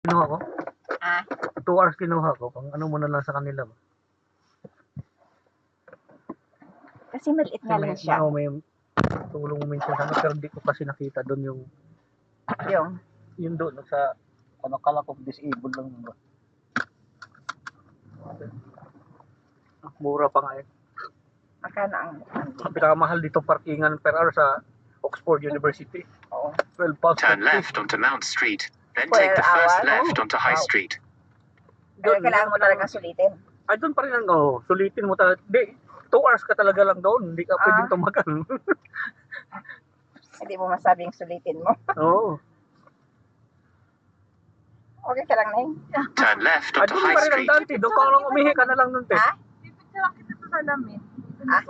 Kinuha ko? Ah, 2 hours kinuha ko. Pang ano muna lang sa kanila ba? kasi maliit nga lang siya. May tulong mo minsan sana pero hindi ko kasi nakita doon yung doon sa ano kala ko disabled lang ba. Mura pa nga eh. Magkano ang Pinakamahal dito parkingan per hour sa Oxford University. Oo. 12 pounds. Turn left onto Mount Street, then Per take the first hour? left onto High Wow. Street. Kaya kailangan mo talaga sulitin. Ay, doon pa rin lang, sulitin mo talaga. Hindi, 2 hours ka talaga lang doon. Hindi ka pwedeng tumagal. Hindi mo masabing sulitin mo. Oo. Okay ka lang na yun. Turn left Ay, onto doon High pa rin lang Street. dante. Doon ka lang umihi ka na lang nun, te. Ha? Pipicture kita sa salamin. Ah?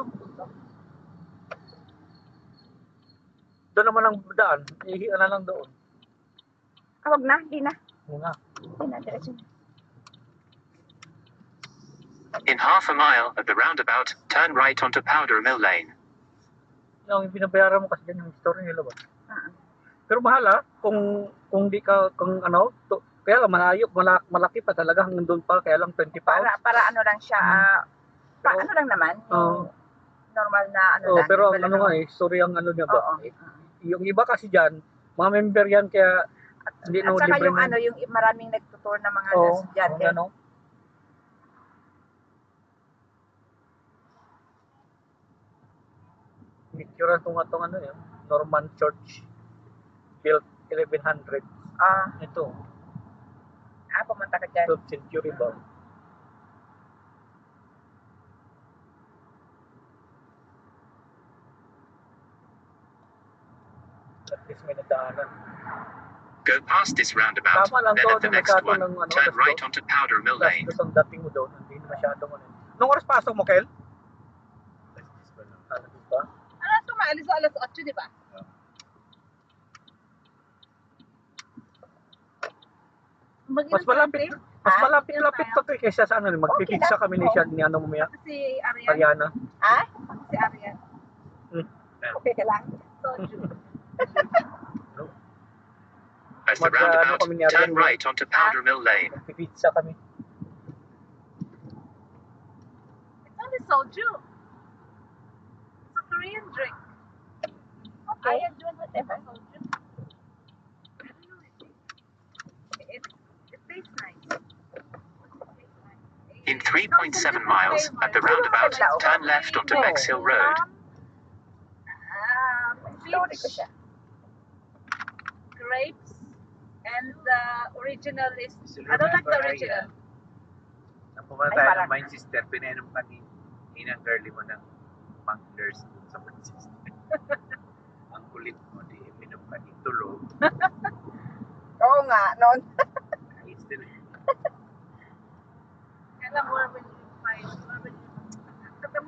Doon naman ang daan. Ihi ka na lang doon. Wag na, di na. Muna. Di na, diretso na. In half a mile at the roundabout, turn right onto Powder Mill Lane. Yung binabayaran mo kasi dyan yung story nila ba? Pero mahal kung di ka, kaya lang malayo, malaki pa talaga hanggang doon pa, kaya lang 20 pounds. Para ano lang siya, ano lang naman, yung normal na ano lang. Pero Wala ano nga naman. story ang ano niya ba? Oo. Yung iba kasi dyan, mga member yan kaya hindi At na saka libre yung na. ano, yung maraming nagtutour na mga Oo, estudyante. ano. Picture itong ano yun, Norman Church, built 1100. Ito, Pumunta ka dyan. 12th century ba? At least may nadaanan. Go past this roundabout, Tama lang then doon, at the yung next masyado one, ng turn right onto Powder Mill Lane. Tapos ang dating mo doon, hindi na masyadong ano. Nung oras pasok mo, Kel? Ano ba? Ano ito, maalis sa alas 8, di ba? Mas malapit to kaysa sa ano, magpipizza kami ni siya, ni ano mamaya, Si Ariana. Ariana. Si Ariana. Okay ka lang. Soju. As the roundabout, turn right onto Powder Mill Lane. Magpipizza kami. It's only soju. It's a Korean drink. Okay. I enjoy whatever soju. I don't know, it tastes nice. In 3.7 miles at the roundabout, turn left onto Bexhill Road. Sorry ko Peach, siya. grapes, and the original is, I don't like the original. Nang pumunta tayo ng Manchester, pinainom ka ni inang girly mo ng Manglers sa Manchester. Ang kulit mo, di minom ka ni tulog. Oo nga, noon. Ay, still. Kaya lang, where will you find,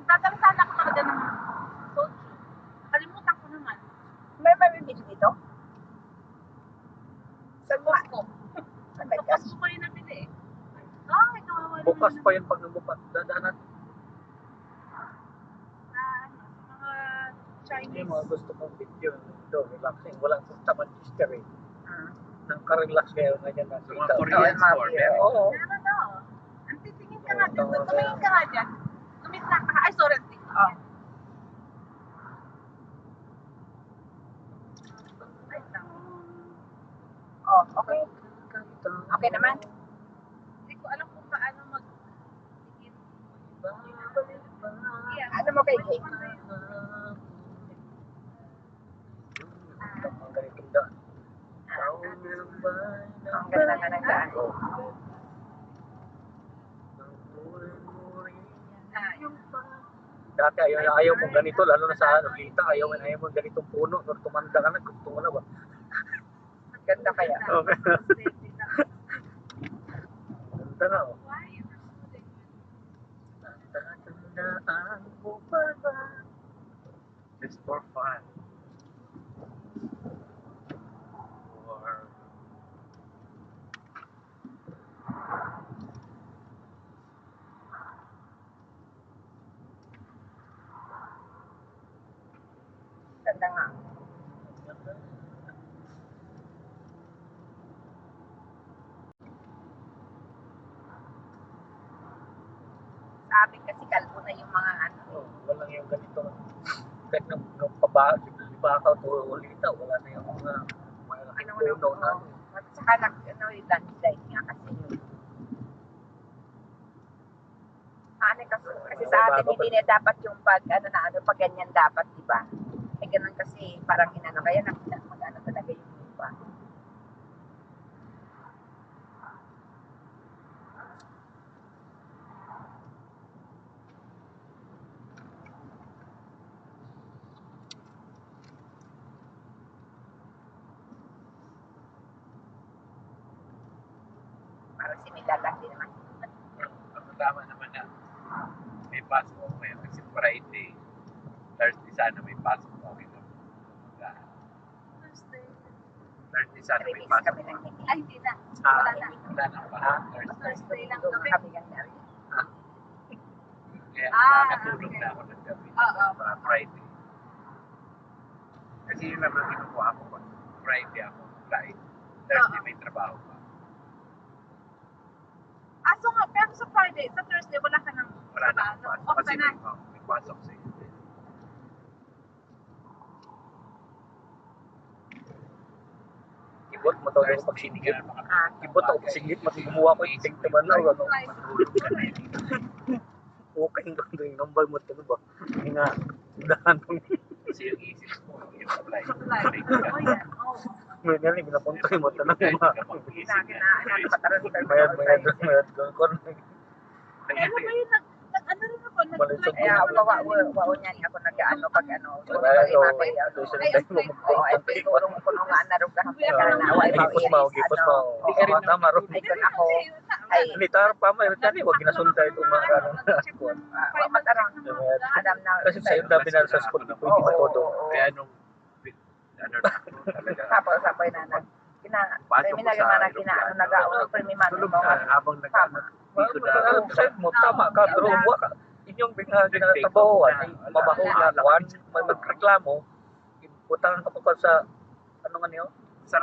tatang sana ako talaga ng soju. Kalimutan ko naman. May mabibili dito? Sa Costco. Oh my Sa gosh. Costco ko yung nabili eh. Ay, kawawa naman Bukas yun. pa yung pagbubukas. Dadaanan. Mga Hindi Chinese. mga gusto kong video. Ito, relaxing. Walang punta Manchester eh. Nang-relax kayo ganyan Sa nakita. mga Korean store, meron. Oo. Meron na. Ang titingin ka nga dyan. Tumingin ka nga dyan. Tumingin ka. Ay, sorry. Ay, tama. Okay. Okay naman. Hindi ko alam kung paano mag-tingin. Yeah. Ano mo kay Kate? Ang ganitong daan. Ang ganda ka ng daan. Dati ayaw mo ganito, lalo na sa kita, ayaw mo ganitong puno, pero tumanda ka na, gusto mo na ba? Ganda kaya. Okay. Ganda na, oh. Tatandaan mo pa ba? Just for fun. Or Ganda nga. Sa amin kasi kalbo na yung mga ano. Oh, walang yung ganito. Kahit nang pabakaw to ulita, wala na yung mga malaking puno na. At saka yung landslide nga kasi yun. Kasi sa atin hindi na dapat yung pag ganyan dapat, di ba? Eh ganun kasi parang inano kaya mag-ano talaga yung lupa. Parang similar lang din naman. Ang tama naman na may pasok ako ngayon kasi Friday, Thursday sana may pasok ako ito. Thursday. Thursday sana may Release pasok kami ng hindi. Ay, hindi na. Ah, Wala na. Wala nang pasok Thursday. Thursday lang Doon kami. kami ng nari. Kaya nakatulog okay. na ako ng gabi. Oo. Friday. Kasi yun naman kinukuha ko pa. Friday ako, flight. Thursday may trabaho pa. So nga, pero sa Friday, sa Thursday, wala ka nang Wala na trabaho. akong pasok. Off Kasi ka na. may pasok sa iyo. Kibot mo to yung pagsingit. Kibot ako pagsingit, matigumawa ko yung tingtaman na. Ano? Matulog ka na yun. Okay, yung number mo ito ba? Hindi nga, dahan mo. Kasi yung isip mo, yung flight. Like, oh yeah. Oh. May nga rin, pinapunta mo ito na Ano mayad ko. Pero ba yun, ano rin ako, Balik sa nag-flight Kaya puno. wao niya ako nag-ano pag ano. Ay, oo. Oo, Ay, ay tulong ko nung anarog ka hapon na away gipos mo, gipos mo. Di ka rin tama ron. Ay kun ako ay Nitar pa mo, tani, wag ginasuntay ito mga kanon. mataron Adam na Kasi sa'yo dami na sa school, hindi pwede matodo. Kaya nung, ano na ako talaga, tapos sabay na kinaano nag-aaway pero may man tulog mo na habang nag-ano, dito na Sa'yo mo, tama ka, pero huwag ka. Inyong ginatabawan ay mabaho na kuwan, may magreklamo, ibutangan ka pa sa, ano nga niyo,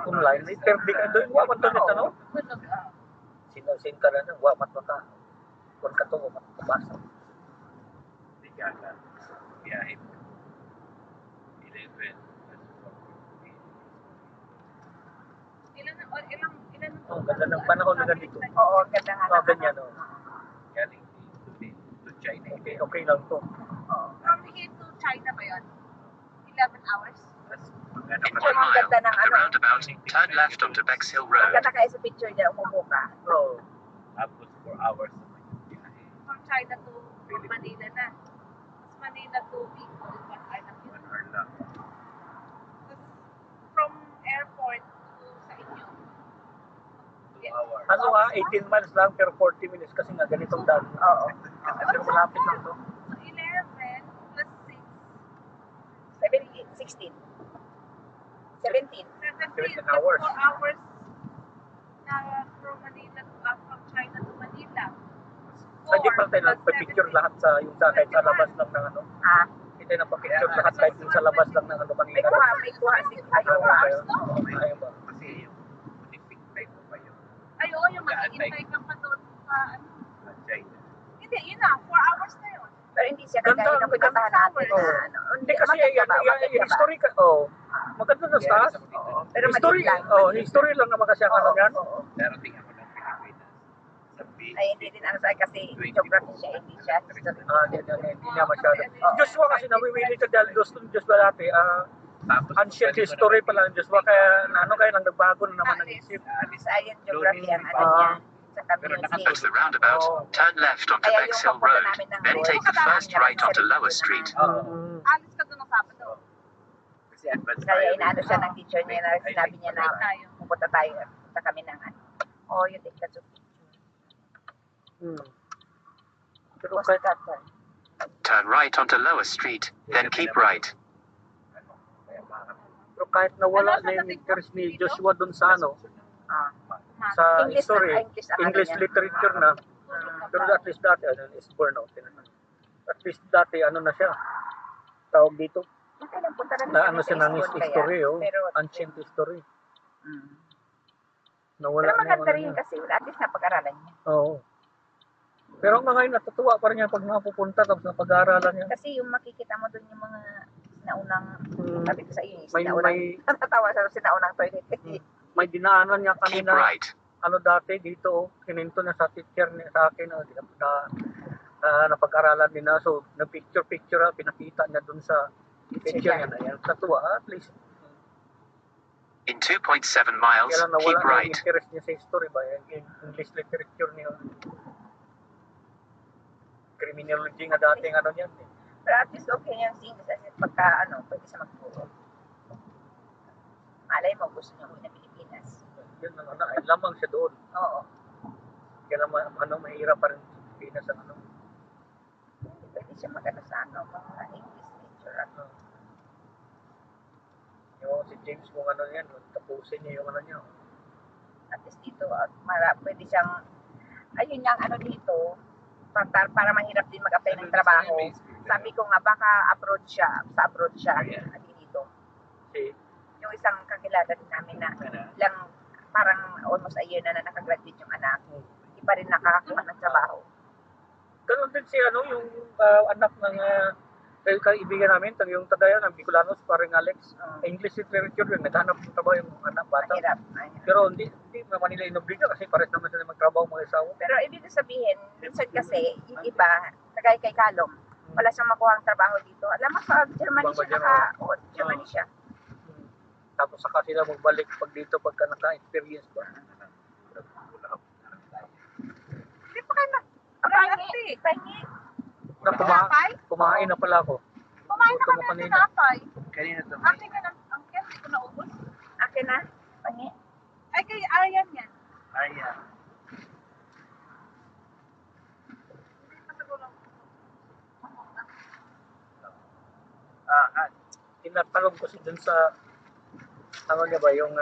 online, may terdi ka doon, huwag man doon ito, no? Sinasin ka na, huwag man ka. Huwag ka to, huwag man kabasa. Hindi ka na biyahe mo. 11. Ilan Ang ganda ng panahon na ganito. oo ganda nga Oh, ganyan, oh. Galing to China. Okay, okay lang to. From here to China ba yun? 11 hours? Tapos, magano In ka 1 na, mile, at the roundabout, turn left onto Bexhill Road. ganda kayo sa picture niya umupo ka Oo. tapos 4 hours naman yung biyahe. From China to Manila na. Tapos Manila to Bicol, 1 hour lang yun. 1 hour lang. Tapos from airport to sa inyo. 2 hours. Ano nga, 18 miles lang per 40 minutes kasi nga ganitong daan. oo Pero malapit lang to. So 11 plus 6, 16 17 17 17 hours. 4 hours na from Manila to from China to Manila. Sa di pa tayo nagpa-picture lahat sa yung sa kahit sa labas lang ng ano. Hindi tayo nagpa-picture lahat kahit yung sa labas lang ng ano kanina. may kuha si ayaw Ayaw. No? Ayaw ba? Kasi yung Olympic flight mo pa yung Ay, oo, yung mag-i-invite ka pa doon sa ano. China. Hindi, yun na, 4 hours na yun. pero hindi siya kagaya ng pinuntahan natin na ano Hindi kasi yan, history ka. Oh. Maganda na sa taas. pero History, maliit lang history lang naman kasi ang ano yan. Pero tingnan mo ng Pilipinas. Sa beach. ay hindi din ano sa kasi geography siya hindi siya history Hindi niya masyado. Joshua kasi nawiwili ka dahil Joshua dati, Tapos, ancient history pa lang Joshua, kaya ano kaya nang nagbago na naman ang isip. science geography ang ano niya sa community As the roundabout, turn left onto kaya yung Bexhill pagpunta Road, namin ng then road, take the first right onto Lower Street. Alis ka doon ng Sabado. kasi advance kaya tayo. inaano siya ng teacher niya na sinabi niya na Balik tayo. pupunta tayo punta kami ng ano you take that picture Pero was kahit, that Turn right onto Lower Street, then keep right. Kaya mga pero kahit nawala na yung interest ni Joshua dun sa ano, sa English history, na, English ang ano English niya. literature na, pero at least dati, is born out. At least dati, ano na siya, tawag dito, yung kailang punta rin na kami ano sa siya ng Eastbourne history, kaya, oh, pero ancient history. pero Nawala na yung maganda ano rin niya. kasi at least napag-aralan niya Oo. Pero hanggang ngayon, natutuwa pa rin niya pag napupunta tapos napag-aaralan niya. Kasi yung makikita mo doon yung mga sinaunang, Hmm. sabi ko sa iyo, yung May, sinaunang, may, natatawa sa sinaunang toilet. may dinaanan niya Keep kanina. right. Ano dati dito, kininto na sa teacher niya sa akin, napag-aralan din na. So, na-picture, pinakita niya dun sa picture niya na yan. Natuwa, at least. In 2.7 miles, Kaya lang nawala keep na yung right. interest niya sa history ba, yung English literature niya. Criminology nga dating ano niyan. Pero at least okay yung English kasi pagka pwede siya magturo. Malay mo, gusto niya uwi na Pilipinas. Yun ang ay lamang siya doon. Oo. Kaya mahirap pa rin sa Pilipinas ang Pwede siya mag-ano sa mga English teacher. yung si James kung ano yan, tapusin niya yung ano niya. At least dito, pwede siyang, ayun yung dito, para mahirap din mag-apply ng trabaho. Sabi ko nga, baka sa abroad siya, hindi dito. Si, Yung isang kakilala din namin na lang, parang almost a year na nakagraduate yung anak, hindi pa rin nakakakuha ng trabaho. ganun din si yung anak ng kaibigan namin, yung tagayan ng Bicolanos, parang Alex, English literature yun, naghanap ng trabaho yung anak bata. Mahirap. Pero hindi naman nila inobliga kasi pares naman sila magtrabaho mga isawa. Pero ibig sabihin, minsan kasi, yung iba, kagaya kay Kalom, wala siyang makuha ang trabaho dito. Alam mo, sa Germany siya Germany siya. Tapos saka sila magbalik pag dito pagka naka-experience ba. Hindi pa kayo Pahingi. Kumain na pala ako. Kumain na Gutom kami ako ng kanina. tinapay. Kanina to, Akin nga ng angkel, hindi ko naubos. Akin na. Pahingi. Ay, kay Arian yan. Ayan. Hindi pa siguro. Tinatanong ko si dun sa niya ba, yung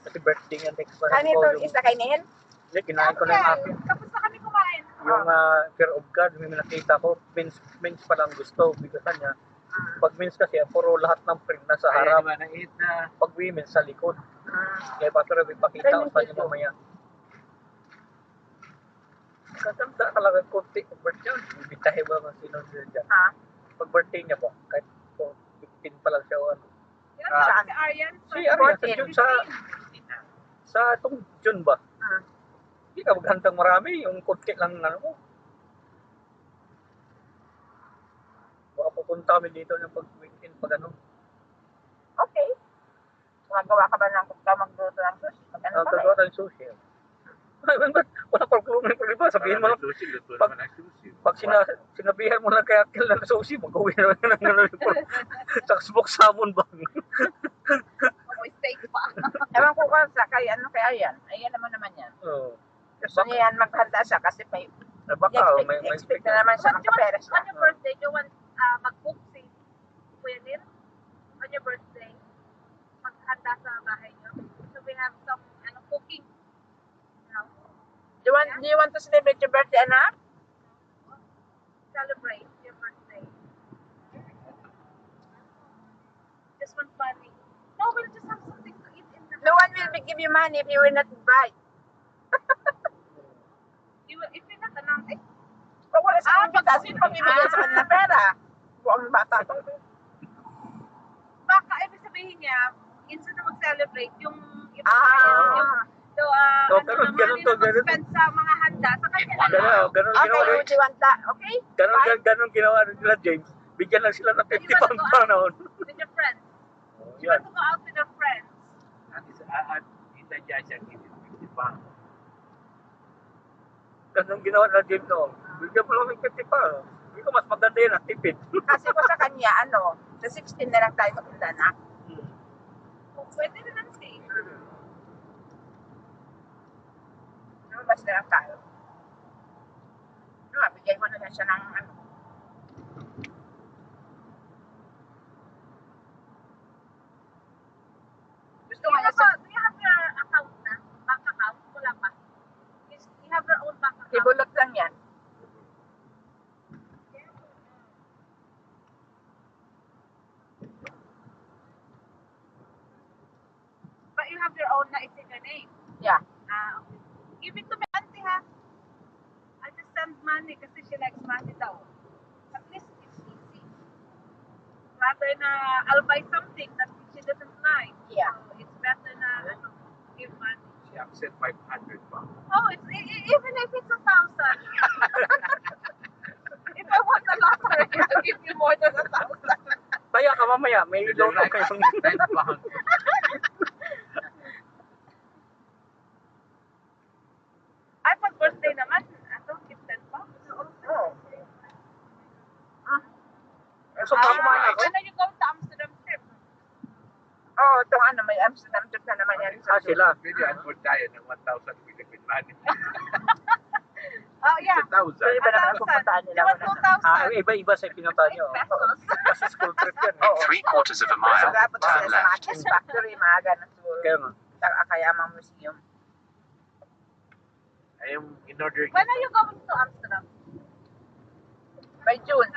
kasi birthday niya next month. Ano ito, isa kay Neil? Hindi, kinain ko na yung akin. Tapos na kami kumain. Yung fear of God, may nakita ko, mins pa lang gusto, bigasan niya. Pag mins kasi, puro lahat ng print nasa Ayan harap. naman ang 8 na. Pag women sa likod. Kaya pa pero ipakita ko sa inyo mamaya. Kasanda talaga konti pag birthday niya. Ibitahe ba mga sino sila dyan? Ha? Pag birthday niya po, kahit 15 pa lang siya o ano. Yan ba Saan? si Arian? Si Arian, sa 14. June, sa itong June ba? Hindi ka maghandang marami, yung konti lang ano mo. Baka pupunta kami dito ng pag-weekend pag ano. Okay. Gumagawa ka ba ng magluto ng sushi? Magano ba? Gagawa tayong sushi. Ay, ba't wala problema. Sabihin mo lang, Sushi, luto pag- naman ang sushi. pag sinabihan mo lang kaya kill ng sushi, mag-uwi na lang ng ano. Sa smoke salmon ba? May steak pa. Ewan ko sa kay Arian. Ayan naman yan. Oo. Gusto niya yan maghanda siya kasi may Baka, may expect na naman siya But makaperes on na. your birthday, you want mag-cook si Kuya Nil? On your birthday, maghanda sa bahay niyo. So we have some cooking. Do you want to celebrate your birthday, anak? Celebrate your birthday. Just one funny. No, we'll just have something to eat in the No one will give you money if you will not invite. If you're not announcing, Kung wala sa kumpita, sino magbibigay sa kanila pera? Buong bata. baka ibig sabihin niya, instead na mag-celebrate, yung so, So, ganun. spend sa mga handa, sa kanya na lang. Ganun Okay, ginawa would you want that? Okay? ganun ginawa nila James. Bigyan lang sila ng 50 pounds pa noon. With your friends. You Yan. want to go out with your friends. At isa dyan siya, hindi pa. Ganun ginawa nila James noon. Bigyan mo lang ng 50 pounds. Hindi ko mas maganda yan at tipid. Kasi ko sa kanya, sa 16 na lang tayo magpunta na. Pwede na lang siya. Mas na lang tayo. Bigyan ko na lang siya ng Gusto Do nga niya you have your account na? Bank account? Wala pa. You have your own bank account. ibulot lang yan. But you have your own na it's in your name. Yeah. Okay. Give it to me, auntie, ha? I just send money kasi she likes money daw. At least it's easy. Rather na I'll buy something that she doesn't like. Yeah. So it's better na give money. She accept 500 pounds. Oh, even if it's 1,000. If I want the lottery, I'll give you more than 1,000. Kaya ka mamaya, may You don't loto like kayong 10 pounds. Ay, pag birthday naman, ato, give 10 pounds. Oh. So, kumain ako. When are you going to Amsterdam trip? Oh, itong ano, may Amsterdam trip na naman yan. Ah, sila. Pwede afford tayo ng 1,000 Philippine money. Oh, yeah. 1,000. So, iba naman ang pupuntahan nila. You want 2,000? Ah, iba-iba sa pinunta nyo. Pesos. Kasi school trip yan. Oo. 3/4 of a mile, Pagkapot sila turn sa mga left. cheese factory, mga ganun siguro. Kaya nga. Sa Akayama Museum. Ay, yung in-order When are you going to Amsterdam? By June.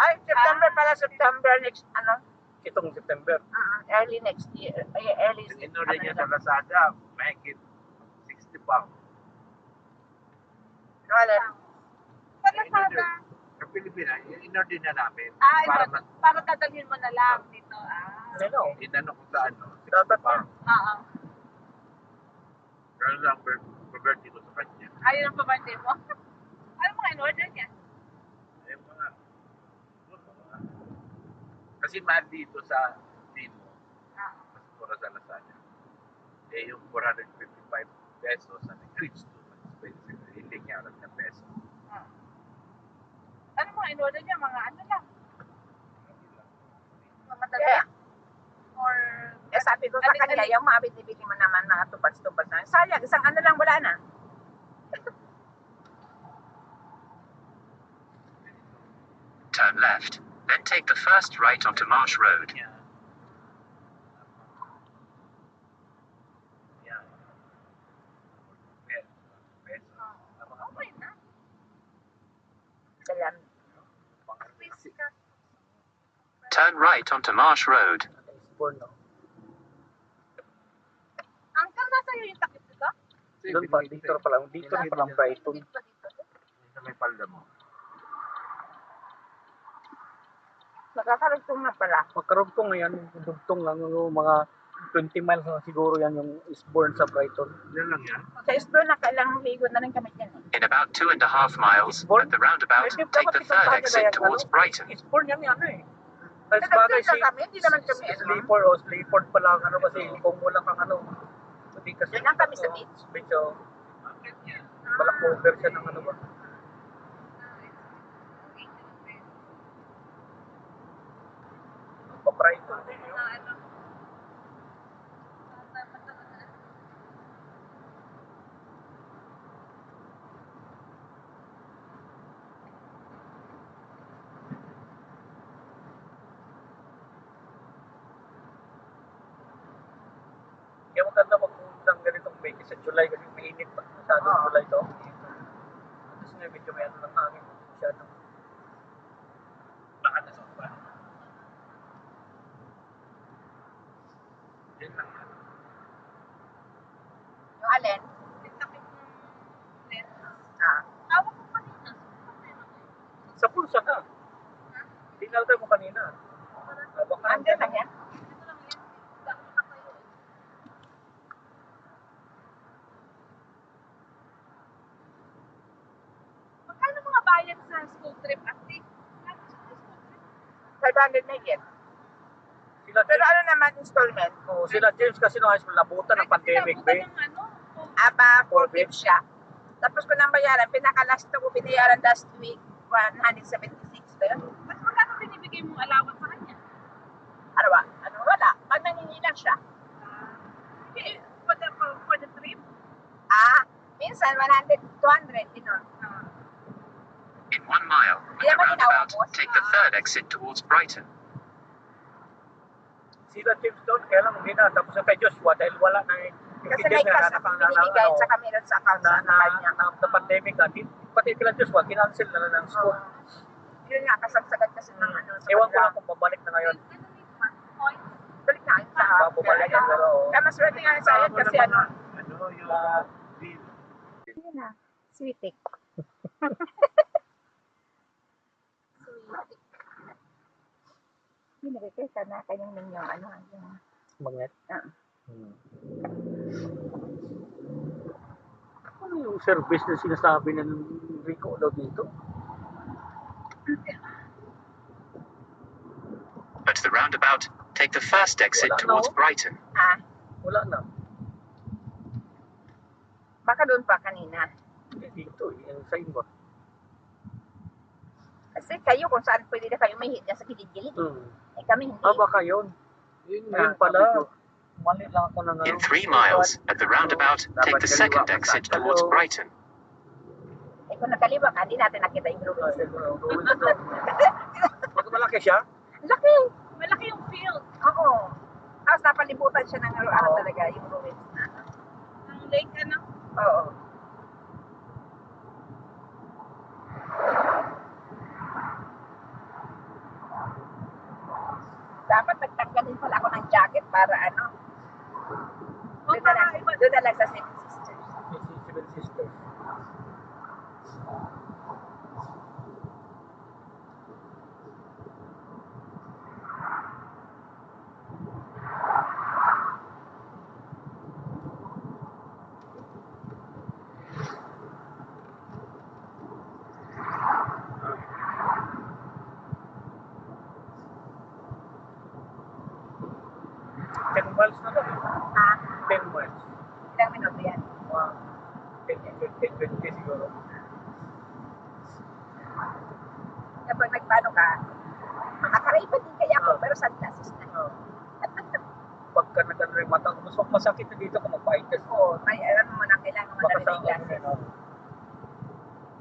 Ay, September pala, September next, ano, Itong September. early next year. Ay, early. Yung in-order niya sa Lazada, mahigit 60 pounds. Wala. Sa Lazada. Sa Pilipinas, yung in-order na namin. Ah, para para dadalhin mo na lang dito. Ah. Ano? inano ko sa ano, 60 Dapat pounds. Oo. Pero lang, birthday ko sa kanya. Ayun ang pa-birthday mo. Ano mga in-order niya? Ay, mga, kasi mahal dito sa Timo, Ah. mas mura sa Lazada. Eh, yung 455 pesos, sabi ko, it's too expensive. Hindi niya alam na peso. Ah. Ano mga in-order niya? Mga ano lang? Mga madali? Yeah. Or... Eh, sabi ko sa kanya, yung mga binibili mo naman, mga tupas-tupas na. Sayang, isang ano lang, wala na. Turn left. Then take the first right onto Marsh Road. Yeah. Yeah. Peso. Okay na. Kailan, Turn right onto Marsh Road. Born, no? Uncle, nasa iyo yung takip dito? Doon pa, dito pa lang. Dito pa lang Brighton. Dito pa dito. Sa may palda mo. nakakarugtong na pala. Magkarugtong na yan. Dugtong lang. Yung mga 20 miles na siguro yan yung Eastbourne sa Brighton. Yan lang yan. Sa Eastbourne, nakailang ligo na rin kami dyan eh. In about 2.5 miles, at the roundabout, take the third exit towards Brighton. Eastbourne yan ano eh. Kasi Nagkita bagay si kami, hindi naman kami ano. Sleaford pa lang ano kasi kung wala kang ano. Hindi kasi. Doon lang kami sa beach. Beach oh. Balak cover siya ng ano ba. Pa-Brighton din yun. Kaya maganda magpunta ng ganitong beach sa July kasi mainit pa masyadong Oo. July to. Tapos nga medyo may ano ng hangin masyado. Baka nasa pa. Yan lang yan. Yung alin? Yung takip ng lens. Ah. Tawag ko kanina. Sa pulsa na. Tinalta mo kanina. Ah, baka Andyan na yan. Ito lang lens. Dami nakatayo eh. Magkano mga bayad sa school trip, Ate? Ano sa school trip? 500 na yan. Sila Pero James, ano naman installment? sila James kasi nung high school nabutan ng pandemic, Ay, be. ng ano, Aba, 4 siya. Tapos ko nang bayaran, pinaka-last ko binayaran last week, 176 ba yun? Mas magkano binibigay mong allowance sa kanya? Arawa, ano, wala. Pag nangingi lang siya. Okay, for the trip? Ah, minsan 100, 200, gano'n. In 1 mile, at the roundabout, take the third exit towards Brighton. Sila James doon, kaya lang hindi na. Tapos yung kay Joshua, dahil wala na eh. Kasi may cash na binibigay sa kami rin sa account na, sa kanya. na pandemic na, pati kila Joshua, kinancel na lang ng school. Yun nga, kasagsagan kasi ng ano. sa Ewan ko kanila. lang kung babalik na ngayon. Ano nito ba? Points? Balik na kayo sa Babalik yan, pero Kaya mas swerte nga sa akin kasi ano. Ano yung deal? Yun na, sweetie. Pinagkay ka na kanyang ninyong ano. Yung, Mga ah. ano yung service na sinasabi ng Rico daw dito? At the roundabout, take the first exit towards Brighton. Wala na. Baka doon pa kanina. Hindi dito, yung sign ba? Kasi kayo kung saan pwede na kayo may dyan sa gilid-gilid. Eh kami hindi. Baka yun. Yun pala. Mali lang ako ng In 3 miles, at the roundabout, take the second exit towards Brighton. Eh kung nakaliwa ka, hindi natin nakita yung ruins. Malaki siya? Laki! Malaki yung field Oo. Tapos napalibutan siya ng ano talaga, yung ruins na. ng lake, ano? Oo. Dapat nagtanggal din pala ako ng jacket para ano. Doon na lang sa Seven Sisters. Seven Sisters. Miles na lang. 10 miles. Ilang minuto yan? 10 siguro. Kapag nagpano ka, makakaraipan din kaya ako, pero sunglasses na. Pagka nag-ano yung mata, masakit na dito kung magpa-itis. Oo, may alam mo na kailangan mo Baka na sa rin glasses.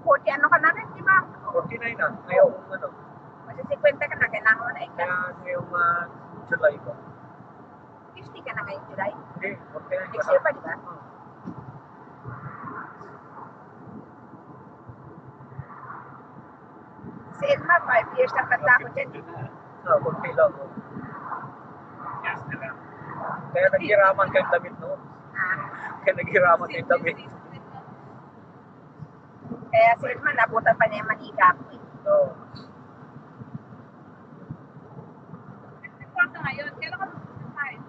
40 ano ka na rin, di ba? 49 na. Ngayong ano. Kasi 50 ka na, kailangan mo na Kaya i-glasses. ngayong July ba? 50 ka na ngayong July. Hindi, 49 Next year pa, di ba? Si Edma, 5 years na tanda ko dyan. Kunti lang. Yes, na lang. Kaya naghiraman kayong damit noon. Kaya naghiraman kayong damit. Kaya si Edma, nabutan pa niya yung manika ko eh. Oo. Nag-report ka ngayon. Kailan ka mag-decide?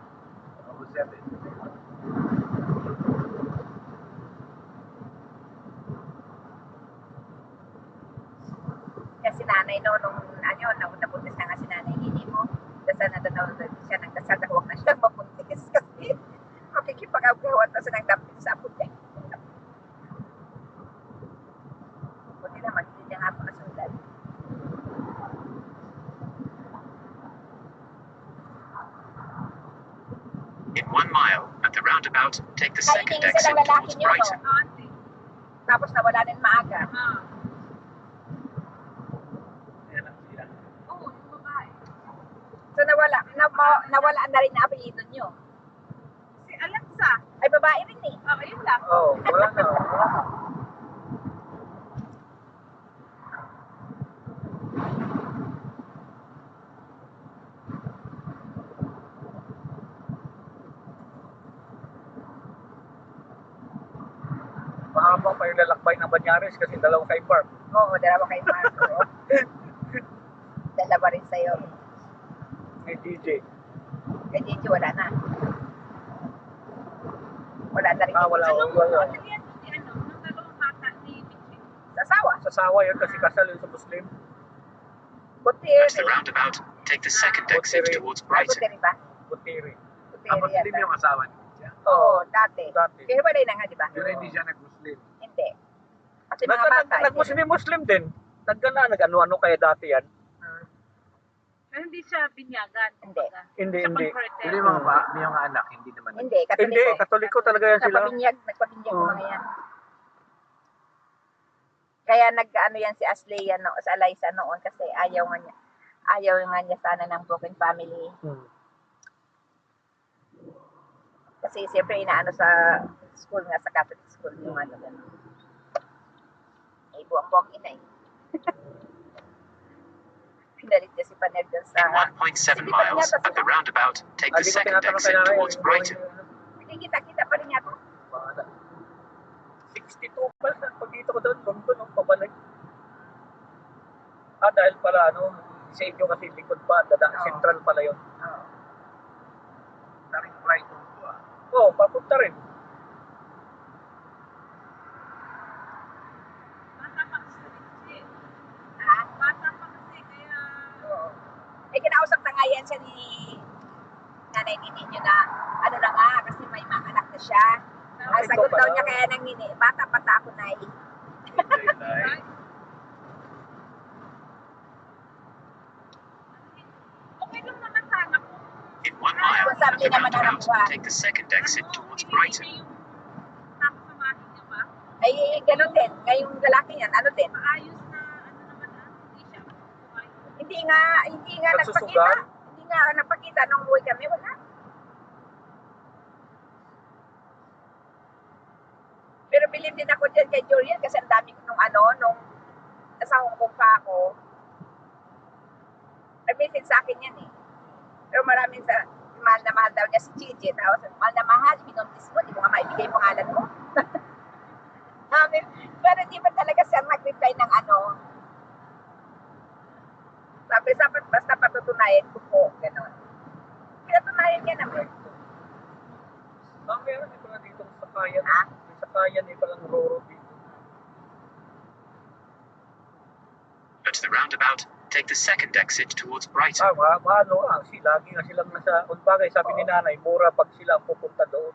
Ako 7. Kasi nanay no, nung nabuntis na nga si nanay, hindi mo. Dasal na siya ng dasal na huwag na siyang mabuntis. Kasi makikipag-agawan na siya ng dampin sa abot niya. Buti naman, hindi niya nga po nasundan. In 1 mile, at the roundabout, take the Kaya second hindi exit silang lalaki towards niyo, Brighton. no? Tapos nawala din maaga. Oo, yung babae. So nawala na rin na apelido niyo. Si Alexa. Ay, babae rin eh. Yun lang. Oo, wala na. Mahaba pa yung lalakbay ng Banyares kasi dalawa kay Park. Oo, dalawa kay Marco. Dalawa rin sa'yo. May DJ. Kay Gigi, wala na. Wala na rin. Wala. Kasi yan si ano, nung dalawang bata ni Michi. Sa asawa. Sasawa yun kasi kasal yun sa Muslim. Gutierrez. At the roundabout, take the second exit towards Ay, Brighton. Gutierrez ba? Butiri. Tapos Gutierrez Muslim yata. yung asawa niya. Oo, dati. Dati. Kaya wala na nga, di ba? Pero hindi siya nag-Muslim. Hindi. Kasi mga bata. Nag-Muslim din. Nag-ano kaya dati yan. Pero hindi siya binyagan. Hindi. Hindi. Pero yung mga anak, hindi naman. Hindi, Hindi, katoliko. katoliko talaga yan sila. Nagpabinyag yung mga yan. Kaya nag-ano yan si Ashley yan, no, sa Eliza noon kasi ayaw nga niya sana ng broken family. Kasi siyempre inaano sa school nga, sa Catholic school yung ano gano'n. Ay, buwang-buwang ina eh. Pinalit niya si Paner dun sa... In 1.7 miles, at the roundabout, take the Hindi ko second tinatanong exit kay nanay. towards Brighton. Nakikita-kita pa rin niya to. 62 miles na pag dito ko doon, no, pabalik. Dahil pala, sa inyo kasi likod pa, central pala yun. Oo. Taring Brighton po Oo, papunta rin. Bata pa kasi si Ha? Bata pa kasi, kaya... Oo. Kinausap na nga yan siya ni nanay ninyo na ano na nga, kasi may mga anak na siya. Ang sagot daw niya kaya nang bata pa ako na Okay lang naman sana kung In 1 mile, at Sabi the naman na roundabout, nakuha. take the second exit towards hindi Brighton. niya yung nakasamahin niya ba? ay ganun din. Ngayong lalaki yan, ano din. Maayos na ano naman hindi siya buhay. Hindi nga nagpakita. Nagsusugal? Hindi nga nagpakita nung umuwi kami, wala. Pero believe din ako dyan kay Julian kasi ang dami ko nung nasa Hong Kong pa ako. Nag-message sa akin yan eh. Pero maraming mahal na mahal daw niya si Gigi. Tapos, mahal na mahal, binontis mo, di mo nga maibigay pangalan mo. Pero di ba talaga siya nag-reply ng sabi, basta patutunayan ko po, gano'n. Pinatunayan niya naman. Meron din pala dito sa Kayan. Ha? Sa Kayan, palang Roro dito. At the roundabout, take the second exit towards Brighton. Lagi nga silang nasa, kung bagay, sabi ni nanay, mura pag sila ang pupunta doon.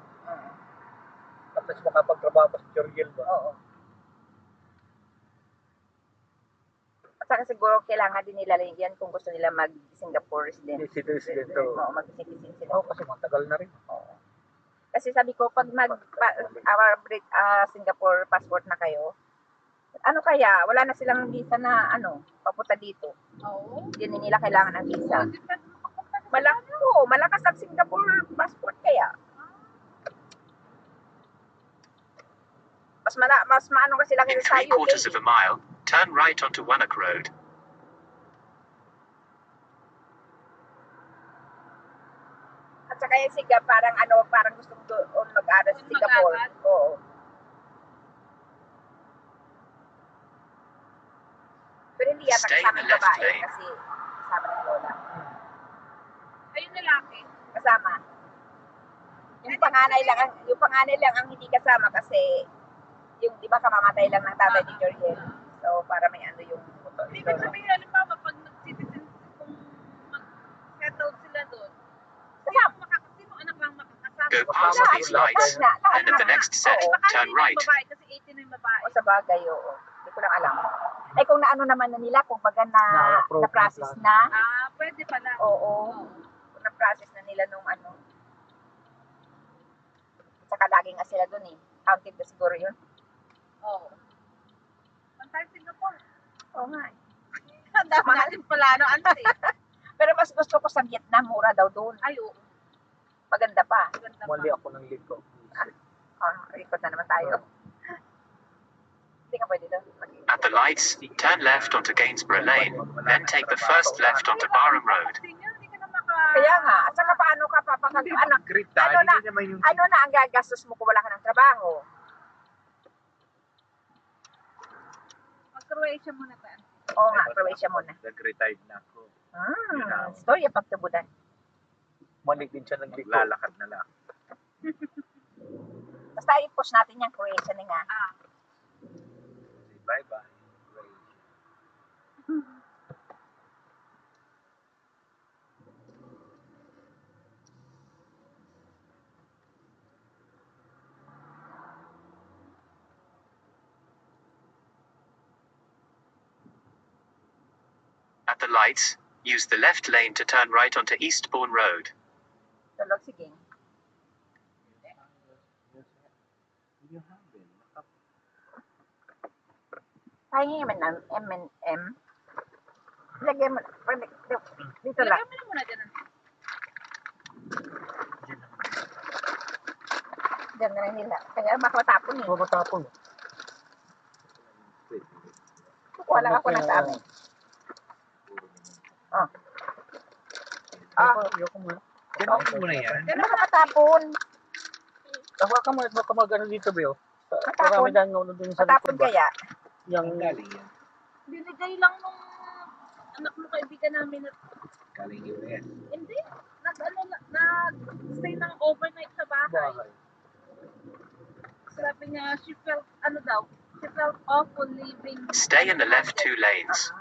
Tapos makapagtrabaho pa sa Joriel ba? Oo. At saka siguro kailangan din nila yan kung gusto nila mag-Singapore resident. Resident, Oo, oo. mag-citizen sila. Kasi matagal na rin. Oo. Kasi sabi ko, pag Singapore passport na kayo, ano kaya, wala na silang visa na papunta dito. Oo. Hindi nila kailangan ng visa. Hindi pa makapunta sa Malakas ang Singapore passport kaya. Mas maano kasi lang In sa UK. 3/4 of a mile, turn right onto Wannock Road. At saka yung parang gustong doon mag-aral sa Doon Singapore. mag-aral? Oo. Pero hindi yata Stay in kasama the yung left babae lane. kasi kasama ng lola. Ayun lalaki. Kasama. Yung panganay lang ang hindi kasama kasi yung di ba kamamatay lang ng tatay ni Joriel. So para may yung Hindi ba sabihin, halimbawa, pag nag-citizen, kung mag-settle sila doon, sino anak lang makakasama? Go past Lahat, these lahat lights, na, lahat and at the na. next set, Oo. Baka turn hindi na right. yung babae kasi 18 na yung babae. O sa bagay, oo. Hindi ko lang alam. Eh kung naano naman na nila, kung baga na-process na, Pwede pala. oo. Kung na-process na nila nung saka lagi nga sila dun eh. Counted na siguro yun. Oo. Pantay Singapore. Oo nga eh. Ang dami natin pala, ante. Pero mas gusto ko sa Vietnam, mura daw doon. Ay, oo. Maganda pa. Ganda pa. Mali ako ng liko. Ikot na naman tayo. Hindi ka pwede doon. At the lights, turn left onto Gainsborough Lane, then take the first left onto Barham Road. Hindi ka na maka... Kaya nga, at saka paano ka ano na ang gagastos mo kung wala ka ng trabaho? Mag-Croatia muna pa. Oo nga, Croatia muna. Nag-retired na ako. Storya pagtubudan. Mali din siya ng liko. Maglalakad na lang. Basta i-push natin yung Croatia na nga. Bye-bye. At the lights, use the left lane to turn right onto Eastbourne Road. Tulog, sige. Pahingi naman ng M&M. Lagyan mo, dito lang. Lagyan mo na muna dyan. Diyan na lang nila. Kaya baka matapon eh. Matapon. Kukuha lang ako ng sa amin. Ayoko mo. Gano'n mo na yan. Baka matapon. Baka magano dito ba yun? Marami dahil nga doon sa Matapon likod ba? kaya? Yung, Ang galing yan. Binigay lang nung anak mo kaibigan namin. Galing yun yan. Hindi. Nag-stay ng overnight sa bahay. bahay. Sabi niya, she felt awful leaving. Stay in the left 2 lanes.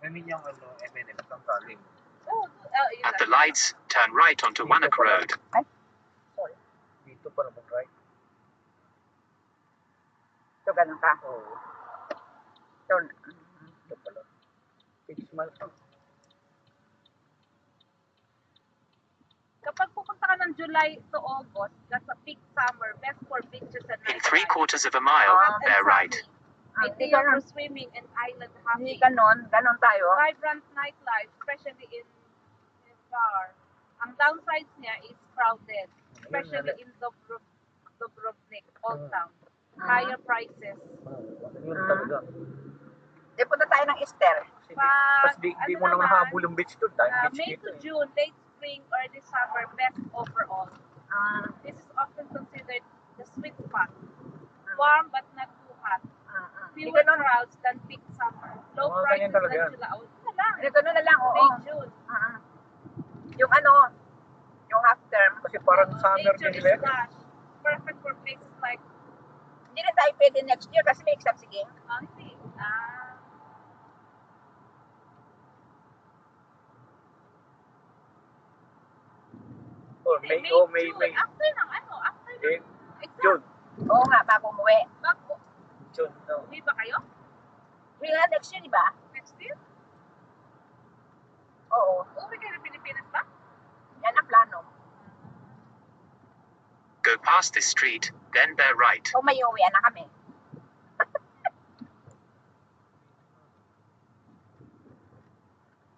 Namin yung M&M ang galing. At the lights, turn right onto Wannock Road. Sorry. Dito pa naman, right? So, ganun ka. Oo. So, Ito pala. 6 miles. Kapag pupunta ka ng July to August, that's a peak summer, best for beaches and In nightlife. 3/4 of a mile, bear right. hindi Ideal ganun. for swimming and island Hindi hopping. ganun tayo. Vibrant nightlife, especially in bar. Ang downsides niya is crowded, especially in Dubrovnik, Old Town. Higher prices. Yun talaga. Di punta tayo ng Easter. Tapos di ano mo naman naman, habol yung beach doon. Dahil beach May dito to eh. June, late spring, early summer, best overall. Ah, This is often considered the sweet spot. Warm but not too hot. Hindi Fewer ganun. crowds than peak summer. Low Mga prices ganyan talaga than yan. July. Oh, yun na lang. ganun na lang, oo. May June. Yung yung half term. Kasi parang summer Nature din is nila. lush. Perfect for places like, Hindi na tayo pwede next year kasi may exam sige. hindi. Oh, May. After ng after ng Eh, exam. June. Oo nga, bago umuwi. Bago, June, no. uwi ba kayo? Uwi nga next year, di ba? Next year? Oo. Uwi kayo ng Pilipinas ba? Yan ang plano. Go past this street, then bear right. Kung may uwi na kami.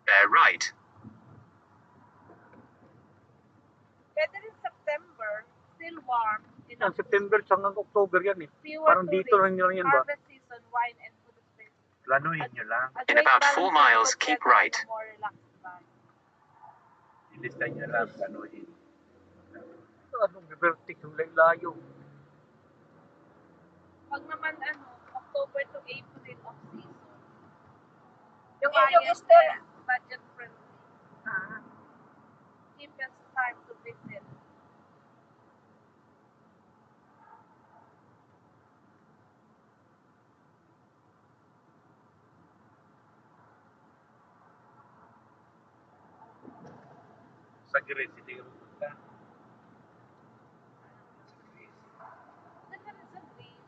Bear right. Pwede rin September, still warm. Yan, September hanggang October yan eh. Fewer Parang dito tourists, lang yan ba? harvest season, wine and food space. Planuhin nyo lang. A In great about balance 4 of miles, good keep weather right. and more relaxed vibe. Ilista nyo lang. Planuhin. Anong bibertik yung layo. Pag naman October to April off season. Yung Quiet Easter. and budget friendly. Cheapest time to visit. Sa Greece, hindi ka pupunta. Ganda rin sa Greece.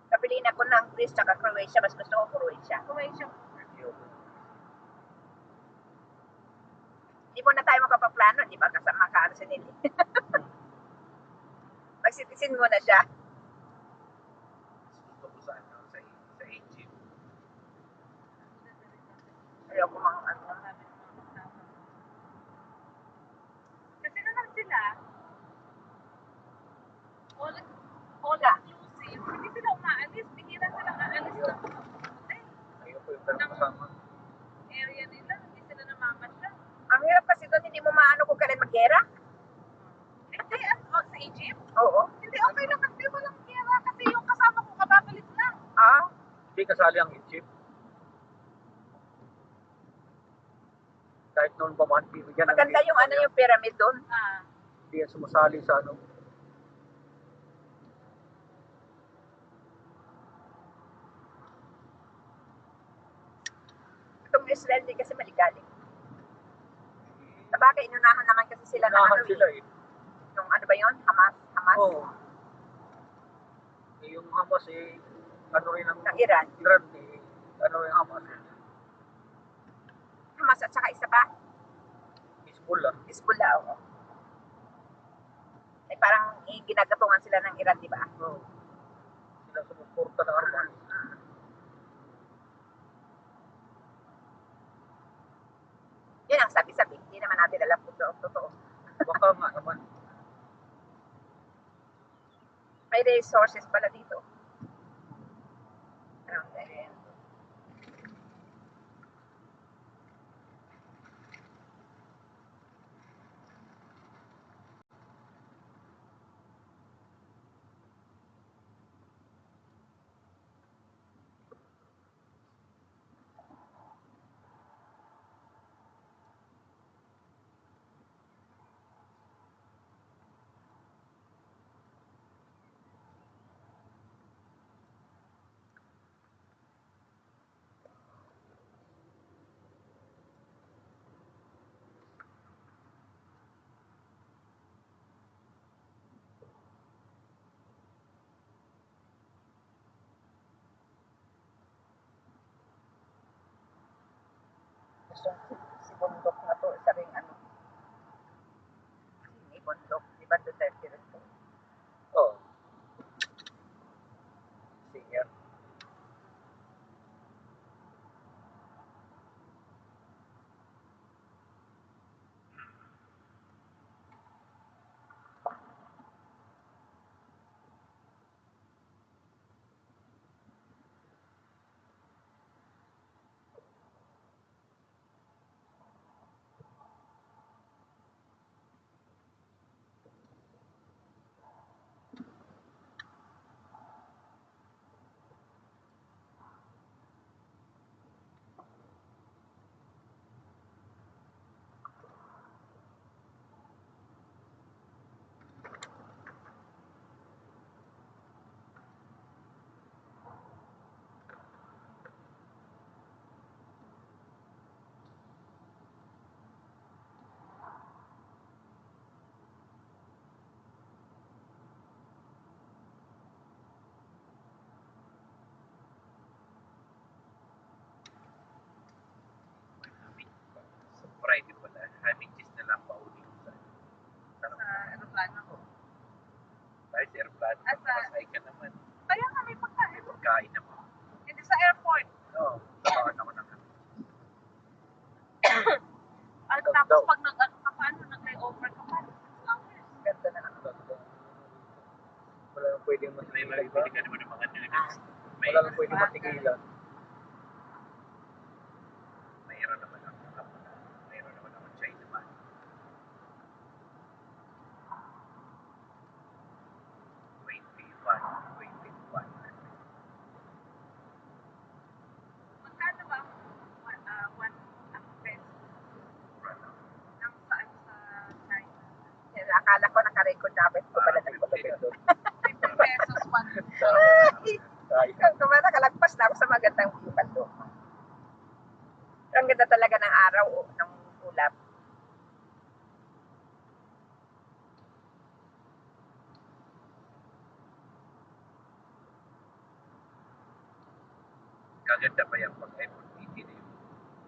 Kapiliin ako ng Greece at Croatia. Mas gusto ko Croatia. Croatia. Hindi mo na tayo makapaplano, di ba? Kasama ka sa nila. Magsitisin mo na siya. Gusto ko sa Egypt. Ayoko mga Kasi naman sila, all inclusive, hindi sila umaalis, bigyan sila aalis ng hotel. Ayun po yung talagang kasama. Area nila, hindi sila namamasya. Ang hirap kasi doon, hindi mo maano kung kailan mag-gera. Hindi, sa Egypt, Oo. hindi okay lang kasi walang pera kasi yung kasama ko kababalik lang. Hindi kasali ang Egypt. Kahit noon pa man, bibigyan ng Maganda yung yung pyramid doon. Hindi yan sumasali sa ano. Itong Israel din kasi maligalig. Sabagay, inunahan naman kasi sila ng Unahan sila eh. yung ano ba yun? Hamas? Oo. Eh, yung Hamas eh, ano rin ang Ng Iran. Iran eh, ano rin Hamas eh. Hamas at saka isa pa? Hezbollah. Hezbollah, oo. Eh, parang ginagatungan sila ng Iran, di ba? Oo. Sila sumuporta ng armas. Yun ang sabi-sabi. Hindi naman natin alam kung totoo. Baka nga naman. May resources pala dito. si Bundok na to, isa ring ano, si Bundok, di ba Duterte rin to? Oh. Senior. Sa Friday pala, honey cheese na lang pauwi ko sa Sa aeroplano. Dahil sa aeroplano, Asa? masay ka naman. Kaya nga may May pagkain. pagkain naman. Hindi sa airport. Oo, saan ako ng honey cheese. At Ikaw tapos daw. pag nag-ano ka pa, nag-layover ka pa. Ganda na ako. Wala nang pwedeng May matigilan. maribili ka naman ng mga noodles. May Wala nang pwedeng matigilan. mayroon naman ako. Mayroon naman ako China man. Magkano ba ang one peso? Nang saan sa China? Yan, akala ko naka-record na ako. Ito pala nagpapagod. 50 pesos, 1 peso. Kahit Kumana, nakalagpas na ako sa magandang view pa to. Ang ganda talaga ng araw o ng ulap. Kaganda pa yan pag iPhone 18 na yun.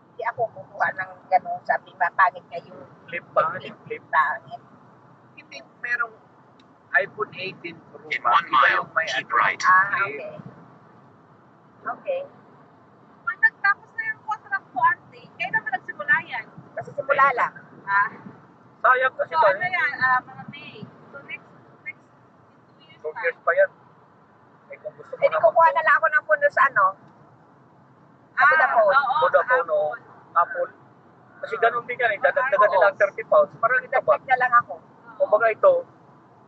Hindi ako kukuha ng gano'n, sabi mapangit kayo. flip ba? Flip pangit. Hindi, merong iPhone 18 Pro In ba? 1 mile, Yung may keep ano, right. Okay. Okay. Pag nagtapos na yung contract ko, ate, kaya naman nagsimula yan. Kasi simula lang. Ah, Sayang kasi so ba? ano yan, mga May. So next, in 2 years 2 time. years pa yan. Eh kung gusto mo Hindi kukuha na lang ako ng puno sa ano. Sa Vodafone. Oo, Vodafone sa o Apple. Apple. Kasi ganun din yan eh. Dadagdagan nila ang 30 pounds. Parang ito ba? Dagdag na lang ako. Kung baga ito,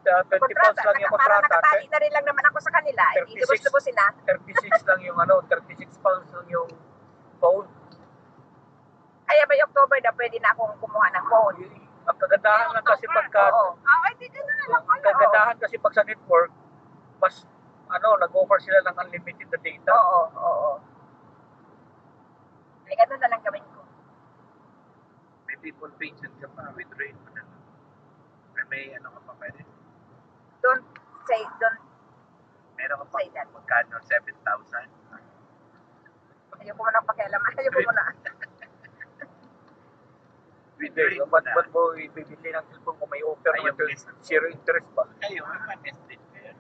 20 pounds lang yung Para kontrata. nakatali na rin lang naman ako sa kanila. Hindi 36. lubos-lubosin na. 36 lang yung ano, 36 pounds lang yung phone. Kaya by October na pwede na akong kumuha ng phone. Ang kagandahan lang kasi pagka, Oo. Ay, di ka na lang. ang kagandahan kasi pag sa network, mas ano, nag-offer sila ng unlimited na data. Oo, oo. Ay, ganun na lang gawin ko. may people pension ka pa, withdrawin mo na lang. May ano ka pa pwede? Don't Meron ka pa say that. magkano? 7,000? Ayoko mo nang pakialam. Ayoko mo na. Hindi, Withdrawin mo ba't na. ba't mo ibibili ng cellphone kung may offer Ayaw, naman please. zero interest ba? Kayo, may manested kayo.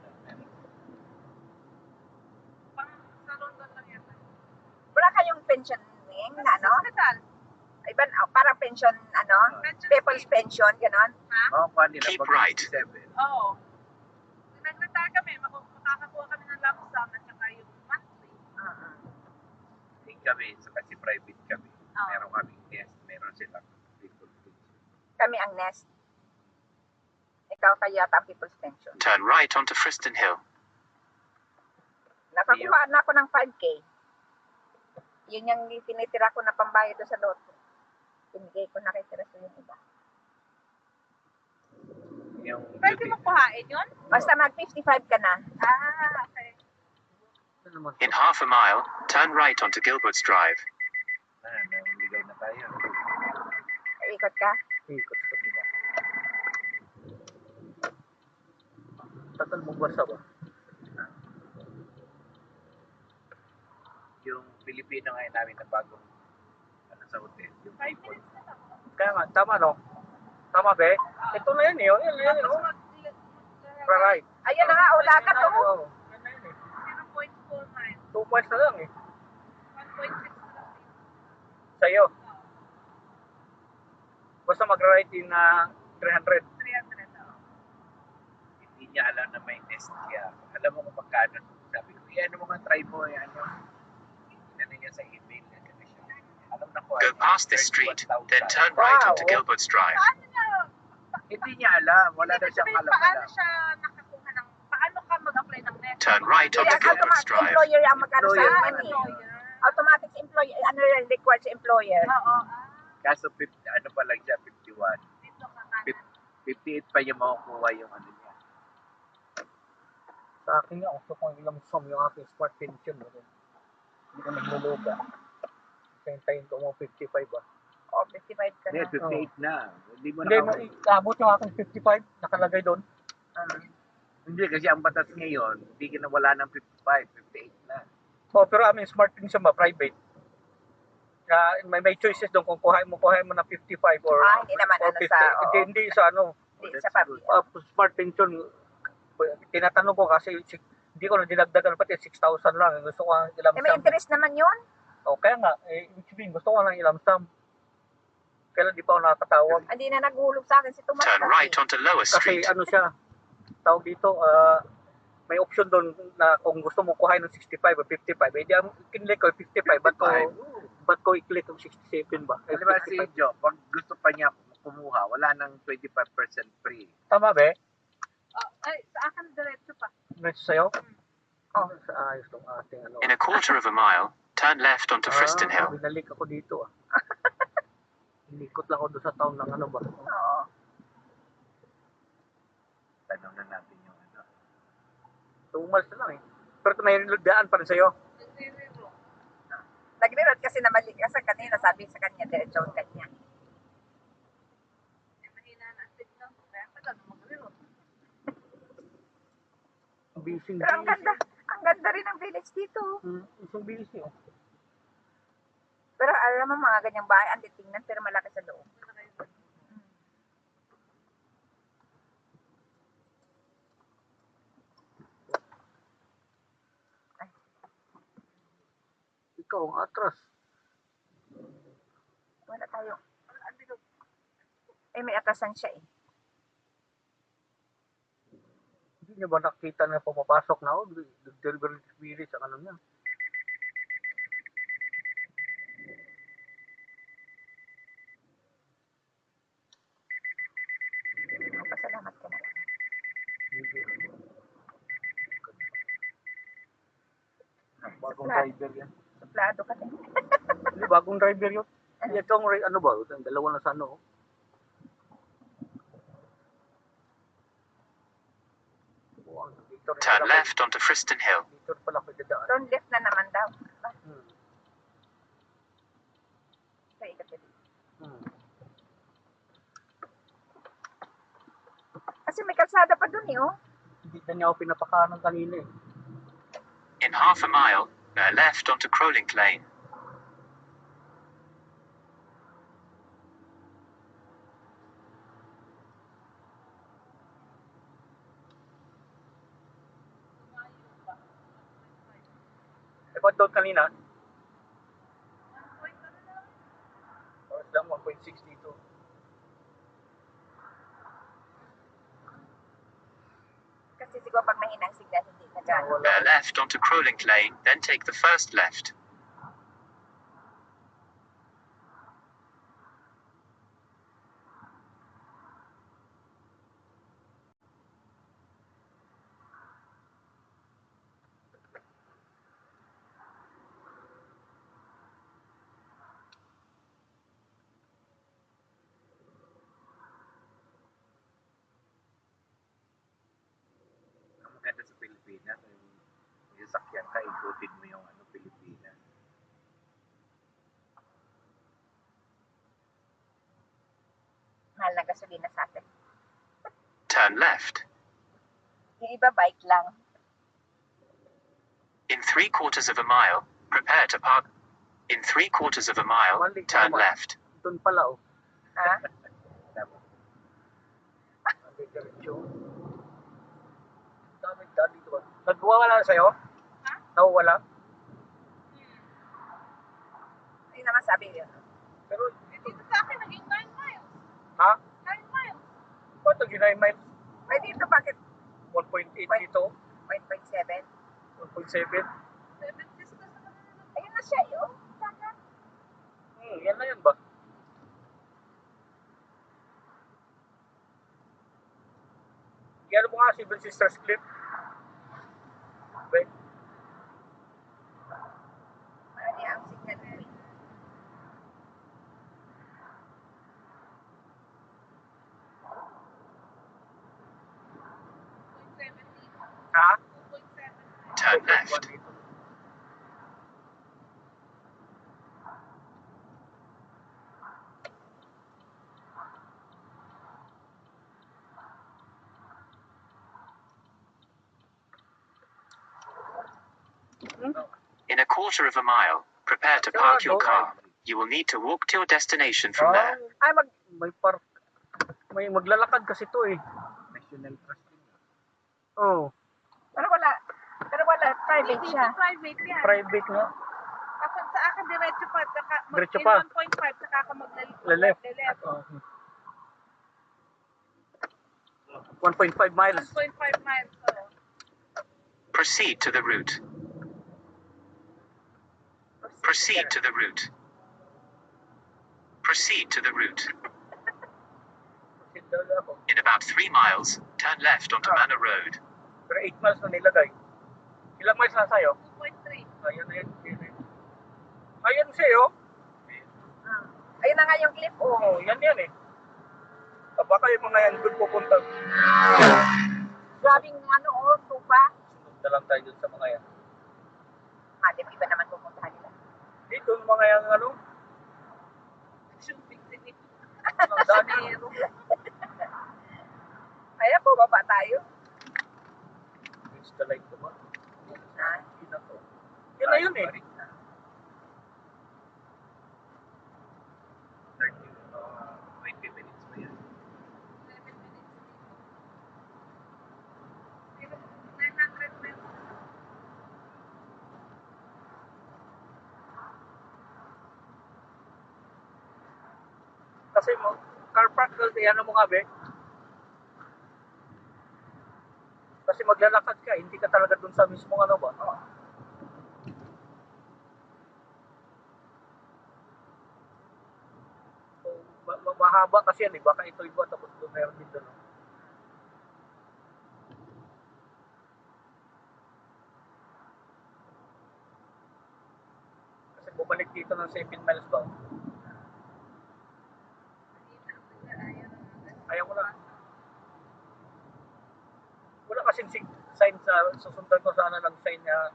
Pang sa London lang yan. Wala kayong pensioning na ano? Hospital. Iba, parang pension, ano? Pension People's scheme. pension, gano'n. Ha? Makakuha nila Keep pag right. 67. Oo. Kung nag-retire kami, makakakuha kami ng lump sum at saka yung monthly. Hindi kami, saka si private kami. Oo. Meron kami guest, meron silang people pension. Kami ang nest. Ikaw kaya ang people's pension. Turn right onto Friston Hill. Nakakuha na ako ng 5K. Yun yung tinitira ko na pambayad doon sa loto. Pinigay ko na kay Tereso yung iba. Yung Pwede mo kuhain yun? Basta mag-55 ka na. Ah, okay. Ano naman? In half a mile, turn right onto Gilbert's Drive. naligaw na tayo. Ikot ka. Ikot ko diba? Tagal mo basa ba? Yung Pilipino ngayon namin na bagong ano sa hotel. Yung 5 minutes na lang. Kaya nga, tama no? Tama ba? Ito na yun eh. Yan, yan, Tapos oh. Right. Ayan na nga, wala ka to. Oo. Yan na yun eh. 0.49. 2 points na lang eh. 1.6 na lang. Sa'yo. Basta mag-right in 300. 300. Hindi niya alam na may test siya. Alam mo kung magkano. Sabi ko, ano mo nga, try mo. Ano. Inano niya sa email. Ano siya. Alam na ko. Go past this street, then turn right onto Gilbert's Drive. Paano niya? Hindi niya alam. Wala na Ibig siyang sabihin, alam. paano siya nakakuha ng, paano ka mag-apply ng net? Turn right onto Kaya Gilbert's automatic Drive. employer ang magkano sa Employer. akin eh. Automatic employer, ano yan, required sa employer. Oo. Kaso, ano pa lang siya, 51. Dito ka kanan. 58 pa niya makukuha yung ano niya. Sa akin nga, gusto kong ilamsom yung aking smart pension. Hindi ko nagluluga. Hintayin ko mo 55 ba? O, 55 ka Hindi, na. 58 na. Hindi mo Hindi, na abot yung aking 55. Nakalagay doon. Hindi, kasi ang batas ngayon, hindi ka na wala ng 55, 58 na. Oh, pero aming smart pension ba? Private. May choices doon kung kuhain mo ng 55 or Hindi naman or ano 50. sa, oo. Hindi sa ano. Hindi That's sa public. Smart pension, tinatanong ko kasi hindi ko na dinagdagan pati 6,000 lang. Gusto ko ang ilam Eh, may interest naman yun. O kaya nga, ibig sabihin, gusto ko lang ilam sum. Kailan di pa ako nakakatawag. Hindi na naghulog sa akin si Tomas. Turn right onto Lower Kasi Street. ano siya, tawag dito, may option doon na kung gusto mo kuhain ng 65 o 55, di ang kinlik ko 55, ba't ko i-click yung 67 ba? Di ba si Joe, pag gusto pa niya kumuha, wala ng 25% free. Tama ba? Ay, sa akin diretso pa. Next sa'yo? Oh, sa ayos tong ating ano. In a quarter of a mile, turn left onto Friston Hill. Binalik ako dito ah. Inikot lang ako doon sa town ng ano ba? Oo. Tanong na natin yung ano. Tumas na lang eh. Pero may daan pa rin sa'yo. Nagre-roll. Nagre-road kasi na mali. Kasi kanina sabi sa kanya, diretso ang kanya. Eh, mahina na ang signal. Kaya tagal na magre-roll. Busy. Pero ang ganda rin ng village dito. Isang busy oh. Pero alam mo mga ganyang bahay, ang titingnan pero malaki sa loob. Ikaw ang atras. Wala tayo. Eh, may atasan siya eh. Hindi niyo ba nakita na pumapasok na ako? Delivery experience ang ano niya. Pasalamat ka na lang. Bagong driver yan. Suplado ka din. Hindi, bagong driver yun. Ito ang ano ba? Ang dalawa na sa ano. Turn left onto Friston Hill. Dito pala ko dadaan. Turn left na naman daw. Sa ikat ka dito. Kasi may kalsada pa dun eh, oh. Hindi na niya ako pinapakanan kanina eh. In half a mile, bear left onto Crowlink Lane. Eh, ba't doon kanina? Oras lang, 1.6 dito. Kasi siguro pag mahinang signal, hindi na dyan. Bear left onto Crowlink Lane, then take the first left. Ang maganda sa Pilipinas, yung sasakyan ka, ikutin mo yung ano, Pilipinas. Mahal na gasolina sa atin. Turn left. Yung iba, bike lang. In 3/4 of a mile, prepare to park. In 3/4 of a mile, Mali, turn tama. left. Doon pala, oh. Ha? Hindi, diretso. Dami dito ba? Nagwawala sa'yo? Ha? Nawawala? Ayun naman sabi yun. Pero, Dito sa akin, naging 9 miles. ha? 9 miles. Ba't nag-9 miles? Ay, dito bakit 1.8 dito? 1.7? 1.7? 7 sisters naman na. Ayun na siya yun. Saka. Yan na yun ba? Yan mo nga, Seven Sisters Clip. Wait. Mali ang signal mo. Ha? 2.7. Turn left. In 1/4 of a mile, prepare to park your car. You will need to walk to your destination from there. Ay, May park. May maglalakad kasi to eh. National Trust yun. Oh, pero wala, private Hindi, siya. private yan. private nga. Kapag sa akin, diretso pa. Saka, Diretso in pa. 1.5, saka ka Leleft. Leleft. Oh. 1.5 miles. 1.5 miles. So. Proceed to the route. Proceed to the route. Proceed to the route. In about 3 miles, turn left onto Manor Road. Pero 8 miles na nilagay. Ilang miles na sa'yo? 2.3. Ayun na yun. Ayun sa'yo. Ayun na nga yung clip, oh. Oo, yan eh. Baka yung mga yan doon pupunta. Grabing tupa. Sunod na lang tayo dun sa mga yan. Di ba iba naman pupuntahan nila? Dito yung mga yan Shopping city. ang dami. Kaya po, baba tayo. It's the light naman. Ha? Yun na to. Yun na yun eh. 20 minutes pa yan. 7 minutes. 900 miles. Kasi mo, car park, yan mo nga be. Kasi maglalakad ka, hindi ka talaga dun sa mismong ano ba? So, mahaba kasi yan eh, baka ito iba tapos doon meron din doon. Kasi bumalik dito ng 7 miles ba? Ayaw mo na. Wala kasing sign sa susundan ko sana ng sign na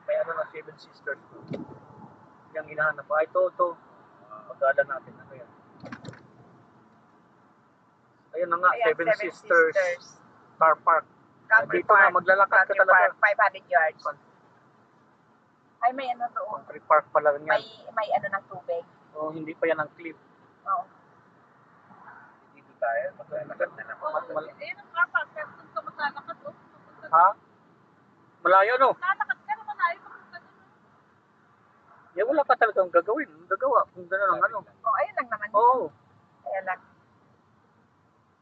may ano na Seven Sisters. Yung hinahanap. Ito. Pag-aala natin. Ano yan? Ayun na nga, Ayan, Seven Sisters Car Park. Country Dito na, Park. maglalakad ka Country talaga. Park, 500 yards. Ay, may ano to. Country Park pala rin yan. May ano ng tubig. Oh, hindi pa yan ang cliff. Oo. Dito tayo, maglalakad na lang. Ayun ang car park. Pero kung ka maglalakad, pupunta Ha? Malayo no? Lalakad ka naman ayaw pupunta doon. Yan wala ka talagang gagawin. Gagawa. Kung gano'n ang ano. Oh, ayun lang naman. Oo. Kaya lang.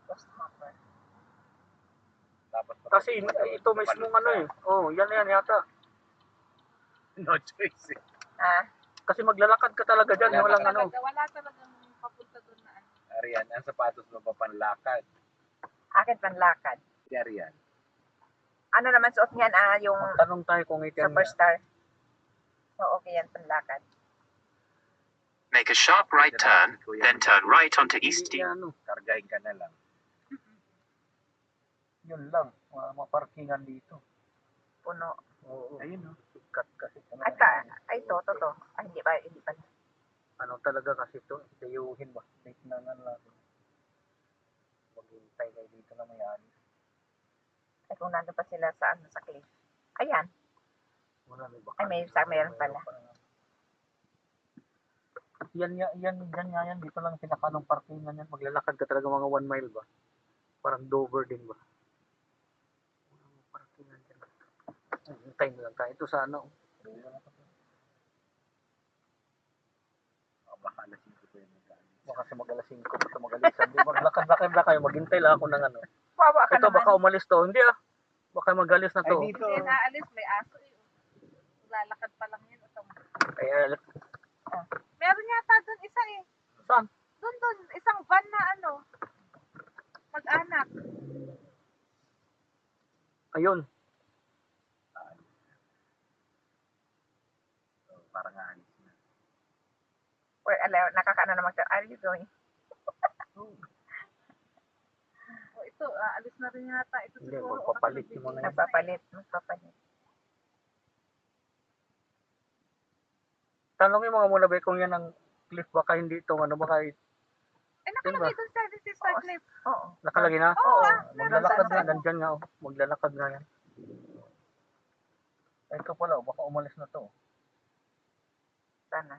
Ghost hopper. Tapos Kasi ito mismo ano eh. Oh, yan yata. No choice eh. Ha? Kasi maglalakad ka talaga dyan. Walang ano. Wala talagang papunta doon na ano. Arian, ang sapatos mo pa panlakad. Akin panlakad. Si Arian. Ano naman suot niyan? Yung Tanong tayo kung ito yan. Superstar. So, okay yan, panlakad. Make a sharp right turn, then turn right onto East Hindi ano. Kargahin ka na lang. Yun lang. Mga parkingan dito. Puno. Oo. Ayun o. Sikat kasi. Ay, to. Ay, hindi pa. Ano talaga kasi ito? Tayuhin ba? Wait na nga natin. Maghintay kayo dito na may ani. Ay, kung nandun pa sila sa cliff. Ayan. Wala na ba? Ay, mayroon pala. Yan nga yan. Dito lang pinakanong parkingan yan. Maglalakad ka talaga mga 1 mile ba? Parang Dover din ba? Parkingan dyan. Hintay na lang tayo. Ito sa ano. Baka alas 5 ko yung mag-aalis. Baka sa mag-alas 5 basta mag-alisan. Di maglakad-lakad na kayo. Maghintay lang ako ng ano. Wawa ka Ito naman. baka umalis to. Hindi ah. Baka mag-alis na to. Ay, dito. Hindi naalis, may aso eh. Lalakad pa lang yun. Kaya Meron yata doon isa eh. saan? Doon, isang van na ano. Mag-anak. Ayun. So, parang aalis na. Well, nakakaano naman. Are you going? O ito, alis na rin yata. Ito Hindi, siguro. magpapalit yung mga yan. Magpapalit. Tanongin mga muna ba kung yan ang cliff baka hindi ito. Ano baka Eh, nakalagay doon sa this is our clip. Oo. nakalagay na? Oo, Maglalakad meron nga. Nandyan nga. Oh. Maglalakad nga yan. Ito pala. Baka umalis na to. Sana.